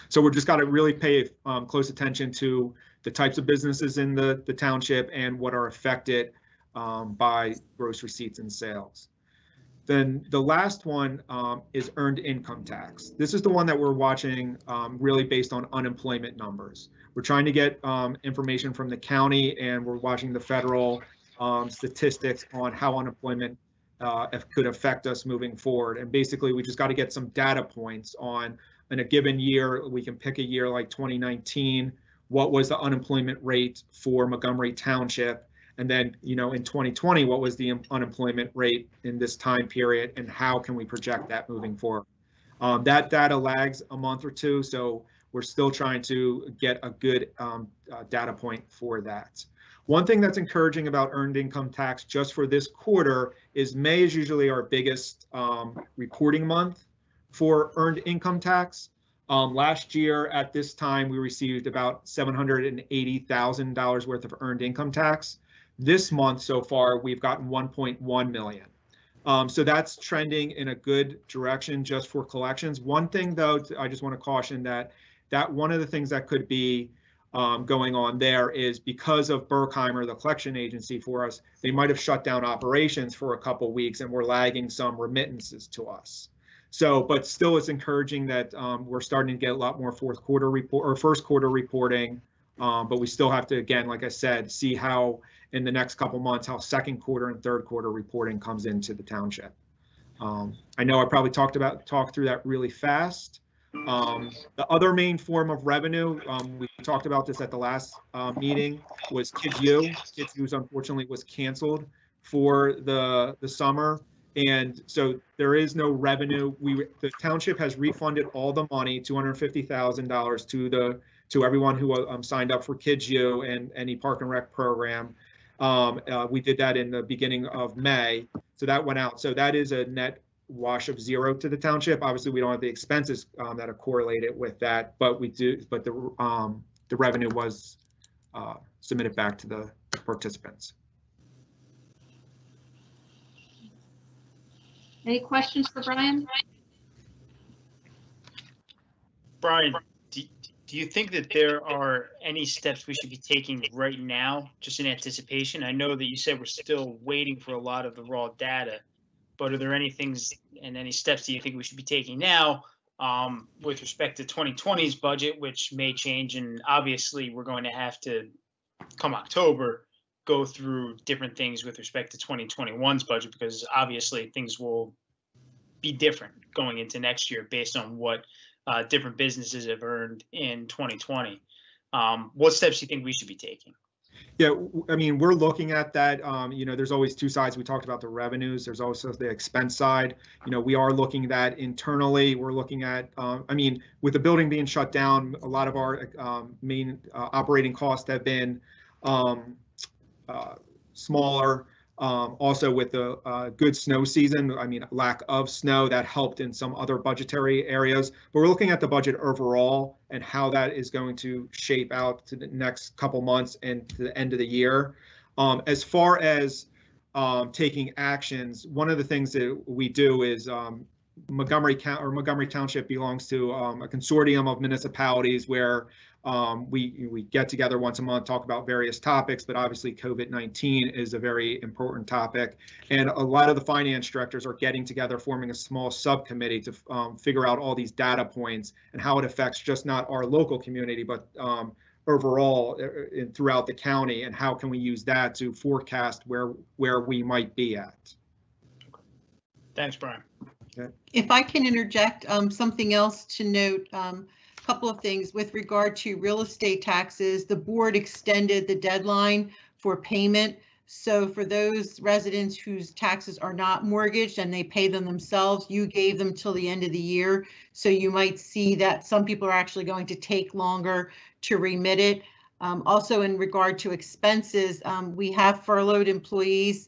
So we're just got to really pay close attention to the types of businesses in the township and what are affected by gross receipts and sales. Then the last one is earned income tax. This is the one that we're watching really based on unemployment numbers. We're trying to get information from the county, and we're watching the federal statistics on how unemployment could affect us moving forward. And basically, we just got to get some data points on, in a given year, we can pick a year like 2019, what was the unemployment rate for Montgomery Township? And then, in 2020, what was the unemployment rate in this time period, and how can we project that moving forward? That data lags a month or two, so we're still trying to get a good data point for that. One thing that's encouraging about earned income tax just for this quarter is May is usually our biggest reporting month for earned income tax. Last year at this time, we received about $780,000 worth of earned income tax. This month so far, we've gotten 1.1 million. So that's trending in a good direction just for collections. One thing though, I just want to caution that one of the things that could be going on there is because of Berkheimer, the collection agency for us, they might have shut down operations for a couple weeks and we're lagging some remittances to us. So, but still it's encouraging that we're starting to get a lot more first quarter reporting, but we still have to, again, like I said, see how in the next couple months, how second quarter and third quarter reporting comes into the township. I know I probably talked through that really fast. The other main form of revenue, we talked about this at the last meeting, was Kids U. Kids U unfortunately was canceled for the summer. And so there is no revenue. The township has refunded all the money, $250,000 to everyone who signed up for Kids U and any Park and Rec program. We did that in the beginning of May, so that went out. So that is a net wash of zero to the township. Obviously, we don't have the expenses that are correlated with that, but we do. But the revenue was submitted back to the participants. Any questions for Brian? Brian, do you think that there are any steps we should be taking right now, just in anticipation? I know that you said we're still waiting for a lot of the raw data, but are there any things and any steps that you think we should be taking now with respect to 2020's budget, which may change? And obviously, we're going to have to, come October, go through different things with respect to 2021's budget, because obviously things will be different going into next year based on what different businesses have earned in 2020. What steps do you think we should be taking? Yeah, I mean, we're looking at that. There's always two sides. We talked about the revenues. There's also the expense side. We are looking at that internally. We're looking at, with the building being shut down, a lot of our main operating costs have been smaller. Also with the good snow season, lack of snow, that helped in some other budgetary areas. But we're looking at the budget overall and how that is going to shape out to the next couple months and to the end of the year. As far as taking actions, one of the things that we do is Montgomery Township belongs to a consortium of municipalities where we get together once a month, talk about various topics, but obviously COVID-19 is a very important topic. And a lot of the finance directors are getting together, forming a small subcommittee to figure out all these data points and how it affects just not our local community, but overall throughout the county, and how can we use that to forecast where we might be at. Thanks, Brian. Okay. If I can interject, something else to note, couple of things with regard to real estate taxes. The board extended the deadline for payment. So for those residents whose taxes are not mortgaged and they pay them themselves, you gave them till the end of the year. So you might see that some people are actually going to take longer to remit it. Also in regard to expenses, we have furloughed employees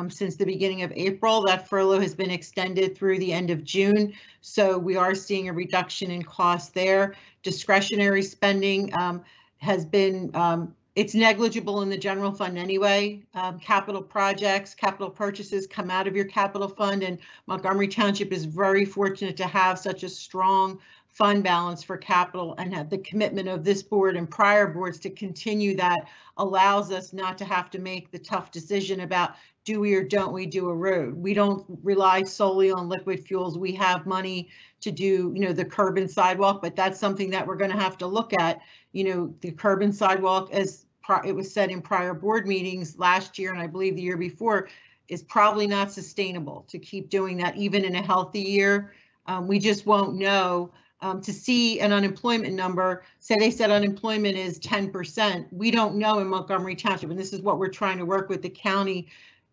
since the beginning of April. That furlough has been extended through the end of June. So we are seeing a reduction in costs there. Discretionary spending has been, it's negligible in the general fund anyway. Capital projects, capital purchases come out of your capital fund, and Montgomery Township is very fortunate to have such a strong fund balance for capital, and have the commitment of this board and prior boards to continue that allows us not to have to make the tough decision about do we or don't we do a road. We don't rely solely on liquid fuels. We have money to do, the curb and sidewalk, but that's something that we're going to have to look at. The curb and sidewalk, as it was said in prior board meetings last year and I believe the year before, is probably not sustainable to keep doing that even in a healthy year. We just won't know. To see an unemployment number, say they said unemployment is 10%, we don't know in Montgomery Township, and this is what we're trying to work with the county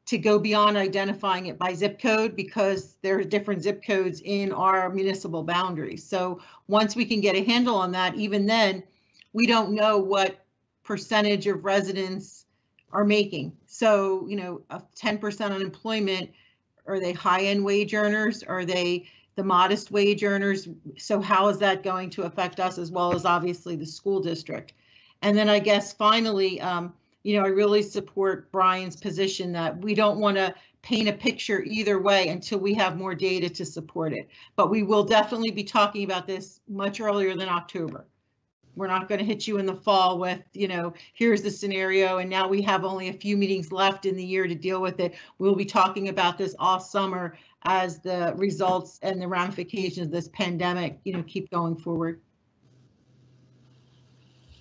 to go beyond identifying it by zip code, because there are different zip codes in our municipal boundaries. So once we can get a handle on that, even then, we don't know what percentage of residents are making. So, a 10% unemployment, are they high-end wage earners? Are they the modest wage earners? So how is that going to affect us, as well as obviously the school district? And then I guess finally, I really support Brian's position that we don't want to paint a picture either way until we have more data to support it. But we will definitely be talking about this much earlier than October. We're not going to hit you in the fall with, here's the scenario, and now we have only a few meetings left in the year to deal with it. We'll be talking about this all summer as the results and the ramifications of this pandemic, keep going forward.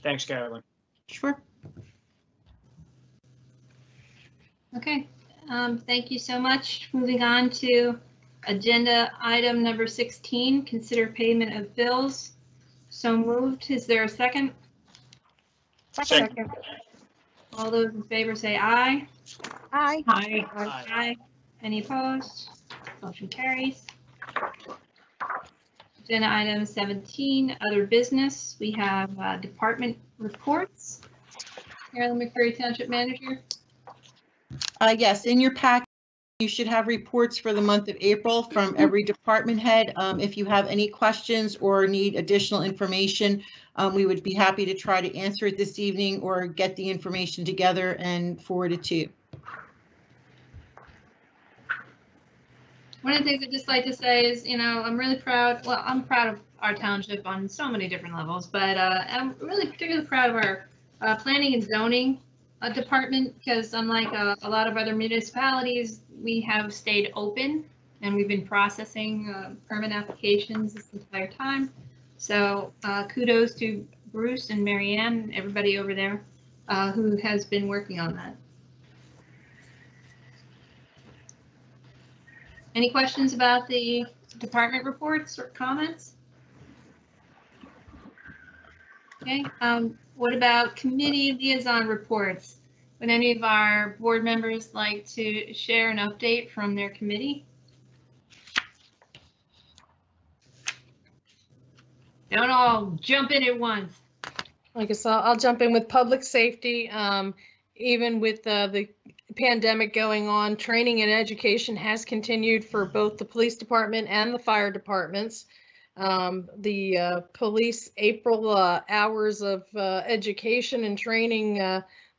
Thanks, Carolyn. Sure. Okay, thank you so much. Moving on to agenda item number 16, consider payment of bills. So moved. Is there a second? Second. All those in favor say aye. Aye. Aye. Aye. Any opposed? Motion carries. Agenda item 17, other business. We have department reports. Mailin McCreary Township Manager. Yes, in your pack, you should have reports for the month of April from every department head. If you have any questions or need additional information, we would be happy to try to answer it this evening or get the information together and forward it to you. One of the things I'd just like to say is, I'm really proud. Well, I'm proud of our township on so many different levels, but I'm really particularly proud of our planning and zoning department, because unlike a lot of other municipalities, we have stayed open and we've been processing permit applications this entire time. So kudos to Bruce and Marianne and everybody over there who has been working on that. Any questions about the department reports or comments? Okay, what about committee liaison reports? Would any of our board members like to share an update from their committee? Don't all jump in at once. I guess I'll jump in with public safety. Even with the pandemic going on, training and education has continued for both the police department and the fire departments. The police April hours of education and training,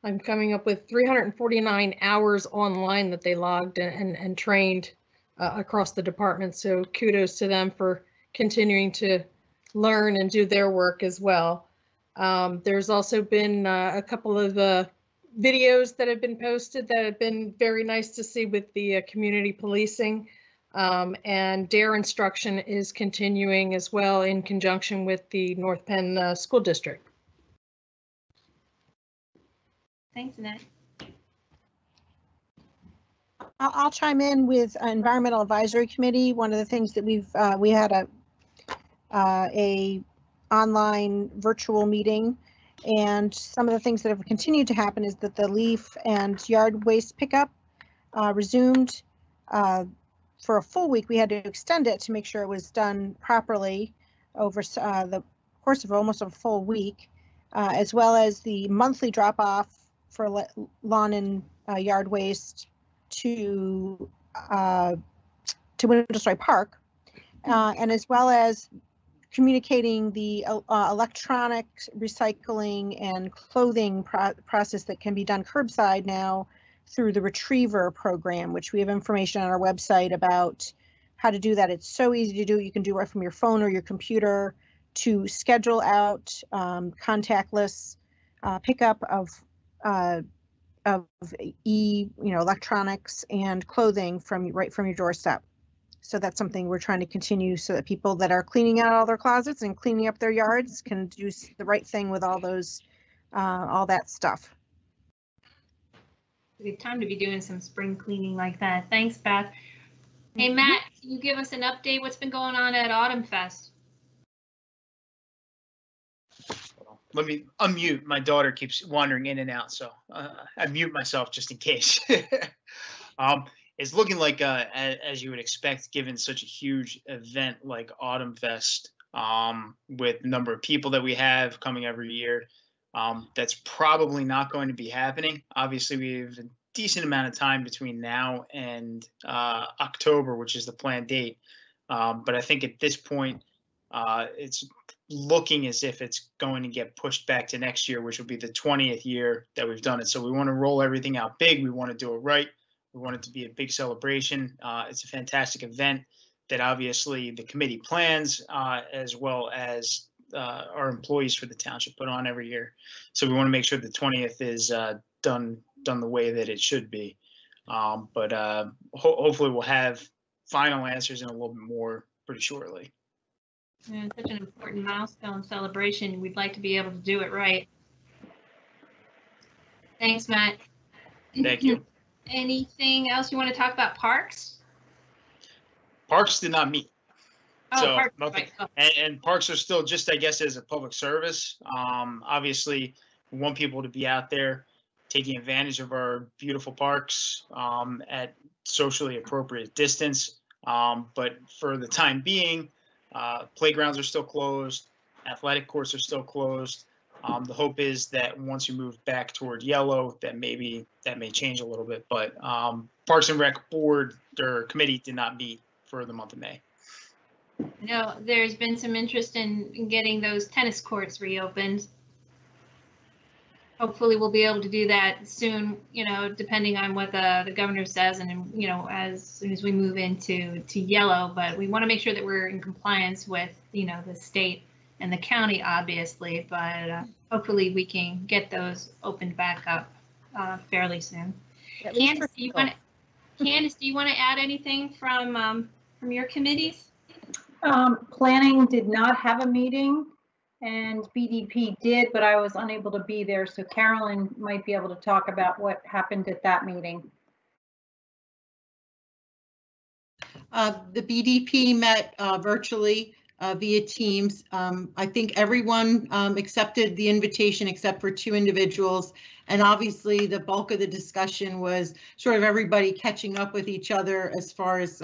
I'm coming up with 349 hours online that they logged and trained across the department. So kudos to them for continuing to learn and do their work as well. There's also been a couple of videos that have been posted that have been very nice to see with the community policing, and DARE instruction is continuing as well in conjunction with the North Penn School District. Thanks, Annette. I'll chime in with Environmental Advisory Committee. One of the things that we had a online virtual meeting, and some of the things that have continued to happen is that the leaf and yard waste pickup resumed for a full week. We had to extend it to make sure it was done properly over the course of almost a full week, as well as the monthly drop off for lawn and yard waste to Window Park, and as well as communicating the electronic recycling and clothing process that can be done curbside now through the Retriever program, which we have information on our website about how to do that. It's so easy to do. You can do it right from your phone or your computer to schedule out contactless pickup of electronics and clothing right from your doorstep. So that's something we're trying to continue so that people that are cleaning out all their closets and cleaning up their yards can do the right thing with all those, all that stuff. Good time to be doing some spring cleaning like that. Thanks, Beth. Hey, Matt, can you give us an update? What's been going on at Autumn Fest? Let me unmute. My daughter keeps wandering in and out, so I mute myself just in case. It's looking like, as you would expect, given such a huge event like Autumn Fest, with the number of people that we have coming every year, that's probably not going to be happening. Obviously, we have a decent amount of time between now and October, which is the planned date. But I think at this point, it's looking as if it's going to get pushed back to next year, which will be the 20th year that we've done it. So we want to roll everything out big. We want to do it right. We want it to be a big celebration. It's a fantastic event that obviously the committee plans, as well as our employees for the township put on every year. So we want to make sure the 20th is done the way that it should be. But hopefully we'll have final answers in a little bit more pretty shortly. Yeah, such an important milestone celebration. We'd like to be able to do it right. Thanks, Matt. Thank you. Anything else you want to talk about? Parks? Parks did not meet. Oh, So parks, nothing, right. Oh. and parks are still just, I guess, as a public service. Obviously, we want people to be out there taking advantage of our beautiful parks at socially appropriate distance. But for the time being, playgrounds are still closed, athletic courts are still closed. The hope is that once you move back toward yellow, that maybe that may change a little bit. But Parks and Rec board or committee did not meet for the month of May. I know there's been some interest in getting those tennis courts reopened. Hopefully we'll be able to do that soon, depending on what the governor says and, as soon as we move into yellow. But we want to make sure that we're in compliance with, the state and the county, obviously. But hopefully we can get those opened back up fairly soon. Candace, do you want to add anything from your committees? Planning did not have a meeting. And BDP did, but I was unable to be there. So Carolyn might be able to talk about what happened at that meeting. The BDP met virtually via Teams. I think everyone accepted the invitation except for 2 individuals. And obviously the bulk of the discussion was sort of everybody catching up with each other as far as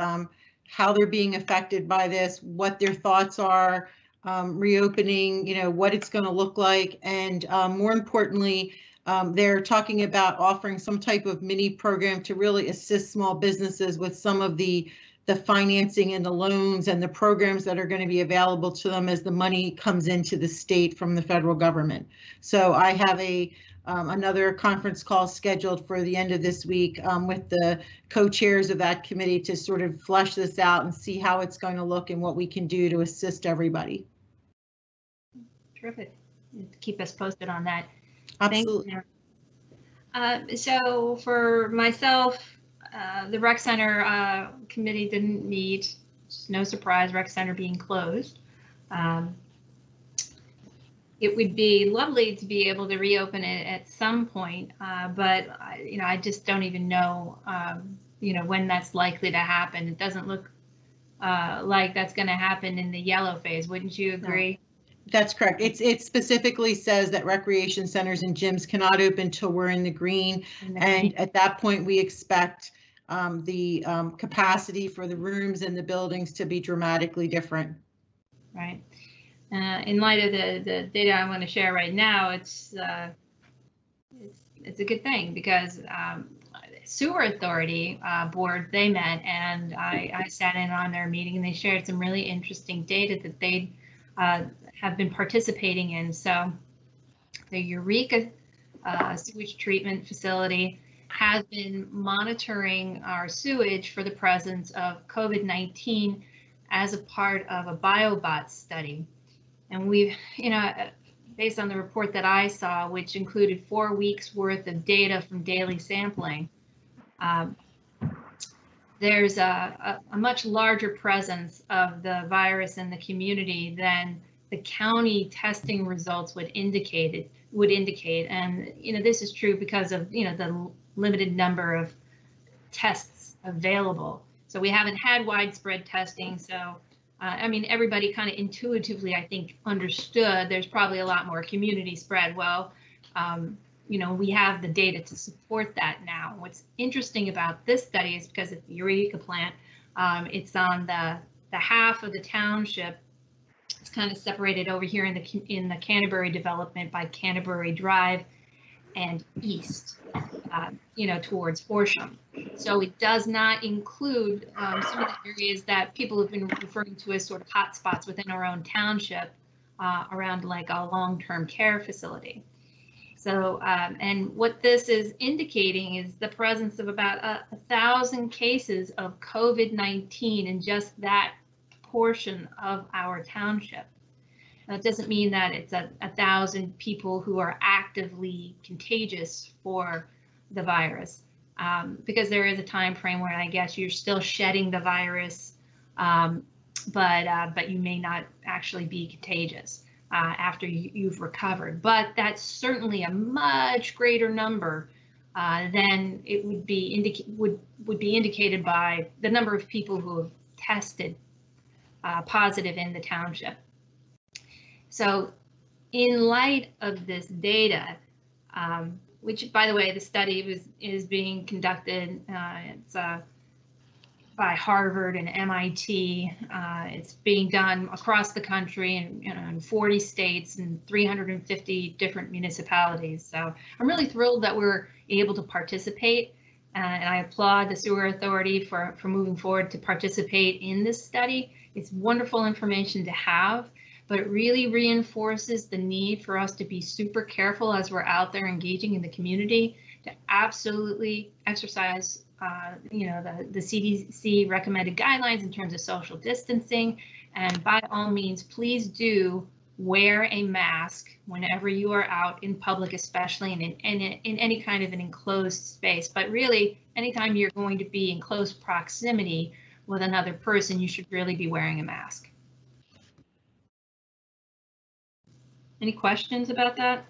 how they're being affected by this, what their thoughts are, reopening, what it's going to look like. And more importantly, they're talking about offering some type of mini program to really assist small businesses with some of the financing and the loans and the programs that are going to be available to them as the money comes into the state from the federal government. So I have another conference call scheduled for the end of this week with the co-chairs of that committee to sort of flesh this out and see how it's going to look and what we can do to assist everybody. Terrific. Keep us posted on that. Absolutely. So for myself, the rec center committee didn't meet. Just no surprise, rec center being closed. It would be lovely to be able to reopen it at some point, but I just don't even know, when that's likely to happen. It doesn't look like that's going to happen in the yellow phase. Wouldn't you agree? No. That's correct. It specifically says that recreation centers and gyms cannot open till we're in the green. And at that point, we expect the capacity for the rooms and the buildings to be dramatically different. Right. In light of the data I want to share right now, it's a good thing because Sewer Authority board, they met and I sat in on their meeting and they shared some really interesting data that they'd have been participating in. So the Eureka sewage treatment facility has been monitoring our sewage for the presence of COVID-19 as a part of a BioBot study. And we've, based on the report that I saw, which included 4 weeks worth of data from daily sampling, there's a much larger presence of the virus in the community than the county testing results would indicate. And this is true because of the limited number of tests available. So we haven't had widespread testing. So everybody kind of intuitively, I think, understood there's probably a lot more community spread. Well, we have the data to support that now. What's interesting about this study is because it's the Eureka plant, it's on the half of the township. It's kind of separated over here in the Canterbury development by Canterbury Drive and east, towards Horsham. So it does not include some of the areas that people have been referring to as sort of hotspots within our own township, around like a long-term care facility. So, and what this is indicating is the presence of about 1,000 cases of COVID-19 in just that portion of our township. Now, it doesn't mean that it's 1,000 people who are actively contagious for the virus, because there is a time frame where I guess you're still shedding the virus, but you may not actually be contagious after you've recovered. But that's certainly a much greater number than it would be indicated by the number of people who have tested positive in the township. So in light of this data, which, by the way, the study is being conducted, it's by Harvard and MIT. It's being done across the country in 40 states and 350 different municipalities. So I'm really thrilled that we're able to participate, and I applaud the Sewer Authority for moving forward to participate in this study. It's wonderful information to have, but it really reinforces the need for us to be super careful as we're out there engaging in the community, to absolutely exercise the CDC recommended guidelines in terms of social distancing. And by all means, please do wear a mask whenever you are out in public, especially in any kind of an enclosed space. But really, anytime you're going to be in close proximity with another person, you should really be wearing a mask. Any questions about that?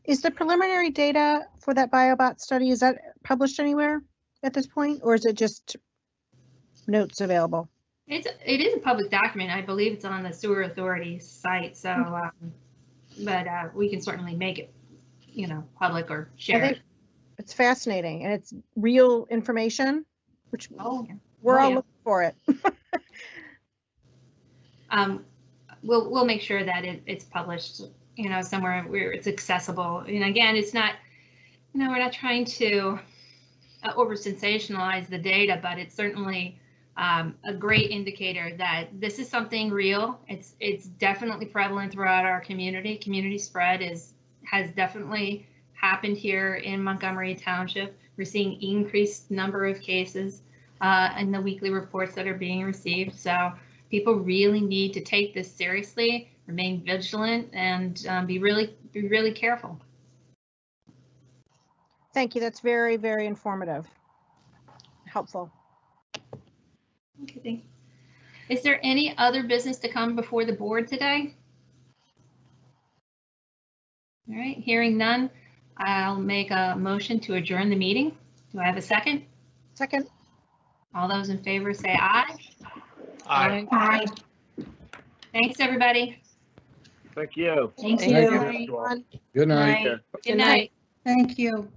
Is the preliminary data for that BioBot study, is that published anywhere at this point, or is it just notes available? It is a public document. I believe it's on the Sewer Authority site. So, but we can certainly make it, public or share it. It's fascinating, and it's real information, which we're all looking for it. We'll make sure that it's published, somewhere where it's accessible. And again, it's not, we're not trying to over sensationalize the data, but it's certainly a great indicator that this is something real. It's definitely prevalent throughout our community. Community spread has definitely happened here in Montgomery Township. We're seeing increased number of cases in the weekly reports that are being received. So people really need to take this seriously, remain vigilant, and be really careful. Thank you. That's very, very informative. Helpful. Okay, thank you. Is there any other business to come before the board today? All right, hearing none, I'll make a motion to adjourn the meeting. Do I have a second? Second. All those in favor say aye. Aye. Aye. Thanks, everybody. Thank you. Thank Thank you. you. Good night. Good night. Thank you.